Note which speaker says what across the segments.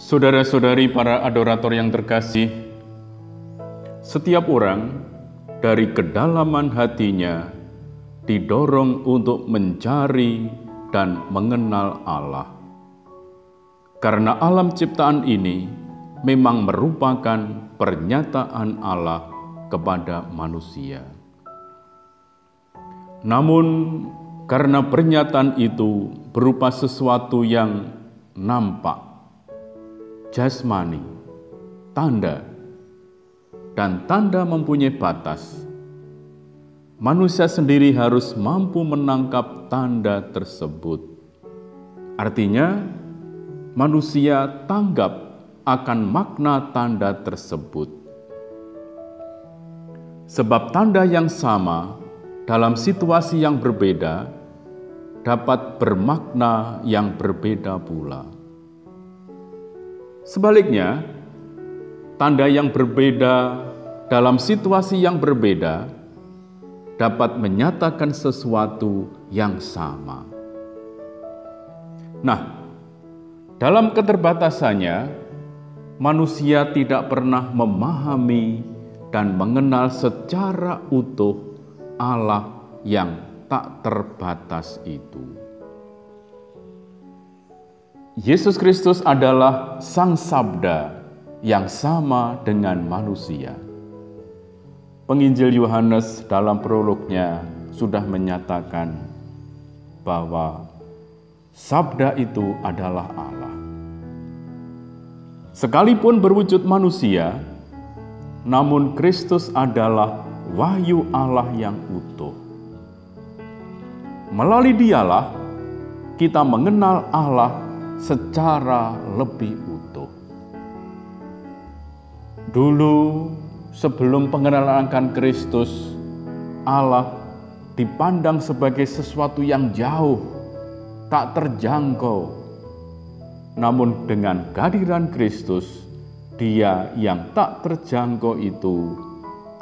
Speaker 1: Saudara-saudari para adorator yang terkasih, setiap orang dari kedalaman hatinya didorong untuk mencari dan mengenal Allah. Karena alam ciptaan ini memang merupakan pernyataan Allah kepada manusia. Namun, karena pernyataan itu berupa sesuatu yang nampak, jasmani, tanda, dan tanda mempunyai batas, manusia sendiri harus mampu menangkap tanda tersebut. Artinya, manusia tanggap akan makna tanda tersebut. Sebab tanda yang sama dalam situasi yang berbeda dapat bermakna yang berbeda pula. Sebaliknya, tanda yang berbeda dalam situasi yang berbeda dapat menyatakan sesuatu yang sama. Nah, dalam keterbatasannya, manusia tidak pernah memahami dan mengenal secara utuh Allah yang tak terbatas itu. Yesus Kristus adalah Sang Sabda yang sama dengan manusia. Penginjil Yohanes dalam prolognya sudah menyatakan bahwa Sabda itu adalah Allah. Sekalipun berwujud manusia, namun Kristus adalah wahyu Allah yang utuh. Melalui Dialah kita mengenal Allah secara lebih utuh. Dulu, sebelum pengenalan akan Kristus, Allah dipandang sebagai sesuatu yang jauh, tak terjangkau. Namun dengan kehadiran Kristus, Dia yang tak terjangkau itu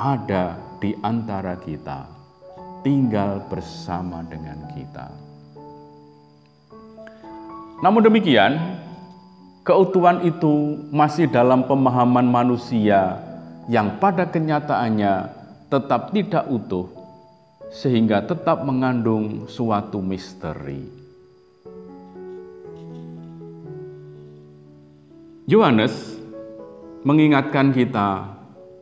Speaker 1: ada di antara kita, tinggal bersama dengan kita. Namun demikian, keutuhan itu masih dalam pemahaman manusia yang pada kenyataannya tetap tidak utuh, sehingga tetap mengandung suatu misteri. Yohanes mengingatkan kita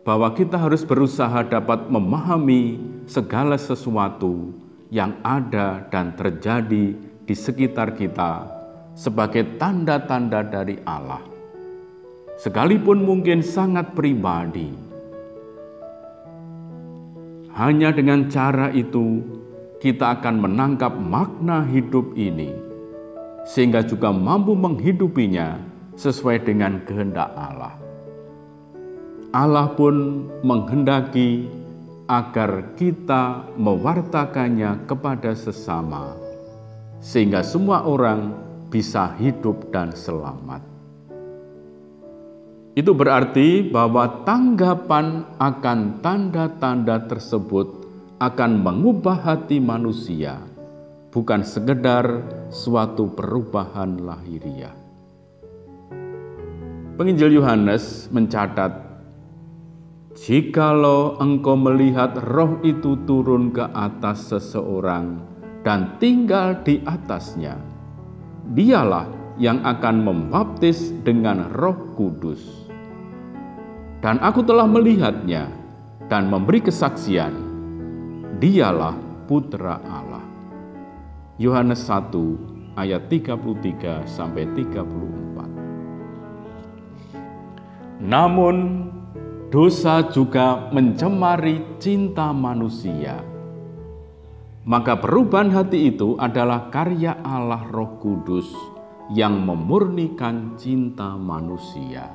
Speaker 1: bahwa kita harus berusaha dapat memahami segala sesuatu yang ada dan terjadi di sekitar kita sebagai tanda-tanda dari Allah, sekalipun mungkin sangat pribadi. Hanya dengan cara itu kita akan menangkap makna hidup ini, sehingga juga mampu menghidupinya sesuai dengan kehendak Allah. Allah pun menghendaki agar kita mewartakannya kepada sesama, sehingga semua orang bisa hidup dan selamat. Itu berarti bahwa tanggapan akan tanda-tanda tersebut akan mengubah hati manusia, bukan sekedar suatu perubahan lahiriah. Penginjil Yohanes mencatat, "Jikalau engkau melihat roh itu turun ke atas seseorang dan tinggal di atasnya, Dialah yang akan membaptis dengan Roh Kudus. Dan aku telah melihatnya dan memberi kesaksian, Dialah Putra Allah." Yohanes 1 ayat 33-34. Namun, dosa juga mencemari cinta manusia. Maka perubahan hati itu adalah karya Allah Roh Kudus yang memurnikan cinta manusia.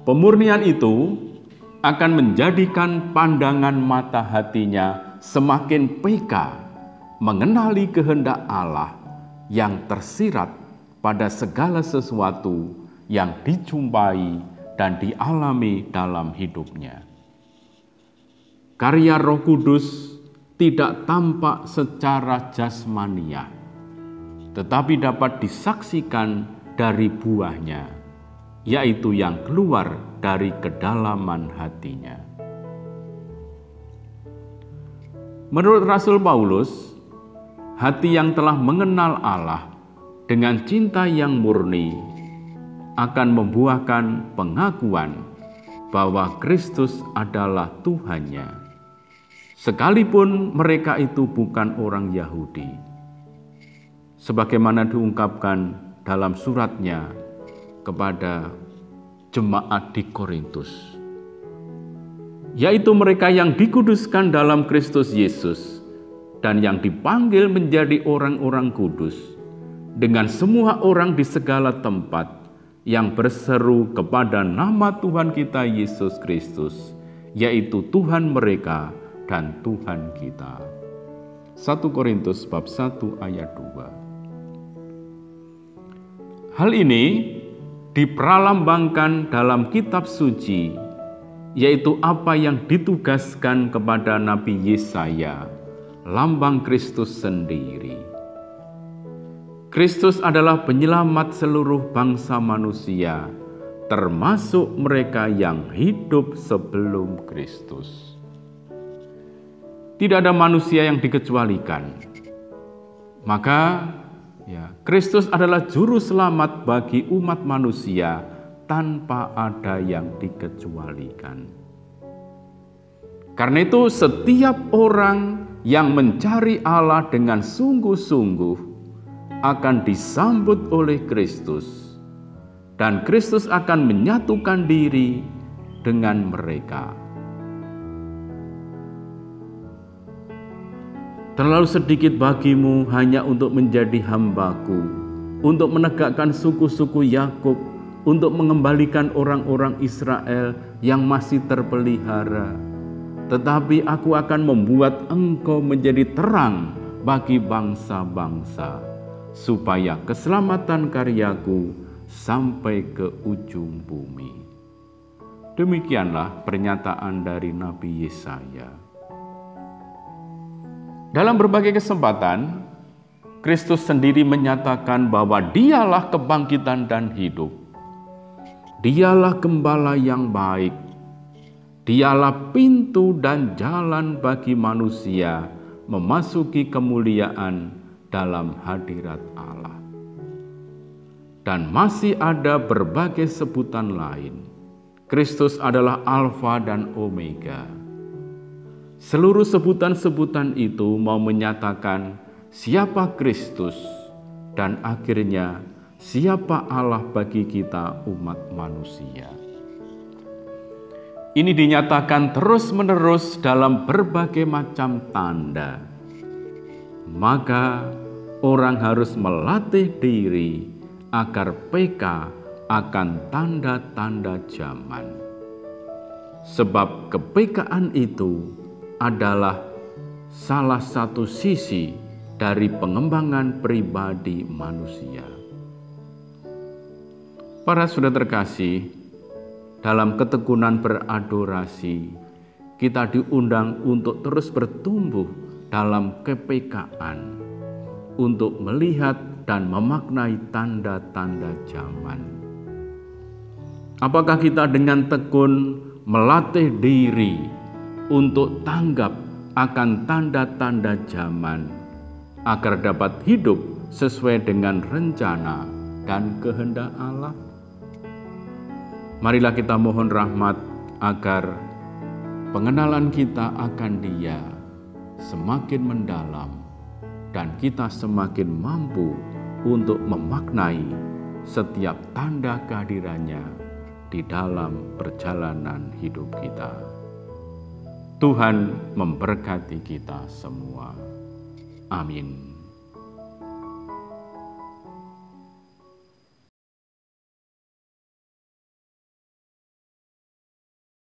Speaker 1: Pemurnian itu akan menjadikan pandangan mata hatinya semakin peka mengenali kehendak Allah yang tersirat pada segala sesuatu yang dijumpai dan dialami dalam hidupnya. Karya Roh Kudus tidak tampak secara jasmaniah, tetapi dapat disaksikan dari buahnya, yaitu yang keluar dari kedalaman hatinya. Menurut Rasul Paulus, hati yang telah mengenal Allah dengan cinta yang murni akan membuahkan pengakuan bahwa Kristus adalah Tuhannya, sekalipun mereka itu bukan orang Yahudi. Sebagaimana diungkapkan dalam suratnya kepada jemaat di Korintus, yaitu mereka yang dikuduskan dalam Kristus Yesus dan yang dipanggil menjadi orang-orang kudus, dengan semua orang di segala tempat yang berseru kepada nama Tuhan kita Yesus Kristus, yaitu Tuhan mereka dan Tuhan kita. 1 Korintus bab 1 ayat 2. Hal ini diperlambangkan dalam kitab suci, yaitu apa yang ditugaskan kepada Nabi Yesaya, lambang Kristus sendiri. Kristus adalah penyelamat seluruh bangsa manusia, termasuk mereka yang hidup sebelum Kristus. Tidak ada manusia yang dikecualikan. Maka Kristus adalah juru selamat bagi umat manusia tanpa ada yang dikecualikan. Karena itu setiap orang yang mencari Allah dengan sungguh-sungguh akan disambut oleh Kristus, dan Kristus akan menyatukan diri dengan mereka. Terlalu sedikit bagimu hanya untuk menjadi hambaku, untuk menegakkan suku-suku Yakub, untuk mengembalikan orang-orang Israel yang masih terpelihara. Tetapi aku akan membuat engkau menjadi terang bagi bangsa-bangsa, supaya keselamatan karyaku sampai ke ujung bumi. Demikianlah pernyataan dari Nabi Yesaya. Dalam berbagai kesempatan, Kristus sendiri menyatakan bahwa Dialah kebangkitan dan hidup. Dialah gembala yang baik. Dialah pintu dan jalan bagi manusia memasuki kemuliaan dalam hadirat Allah. Dan masih ada berbagai sebutan lain. Kristus adalah Alfa dan Omega. Seluruh sebutan-sebutan itu mau menyatakan siapa Kristus dan akhirnya siapa Allah bagi kita umat manusia. Ini dinyatakan terus-menerus dalam berbagai macam tanda. Maka orang harus melatih diri agar peka akan tanda-tanda zaman. Sebab kepekaan itu adalah salah satu sisi dari pengembangan pribadi manusia. Para saudara terkasih, dalam ketekunan beradorasi, kita diundang untuk terus bertumbuh dalam kepekaan, untuk melihat dan memaknai tanda-tanda zaman. Apakah kita dengan tekun melatih diri untuk tanggap akan tanda-tanda zaman, agar dapat hidup sesuai dengan rencana dan kehendak Allah? Marilah kita mohon rahmat agar pengenalan kita akan Dia semakin mendalam dan kita semakin mampu untuk memaknai setiap tanda kehadirannya di dalam perjalanan hidup kita. Tuhan memberkati kita semua. Amin.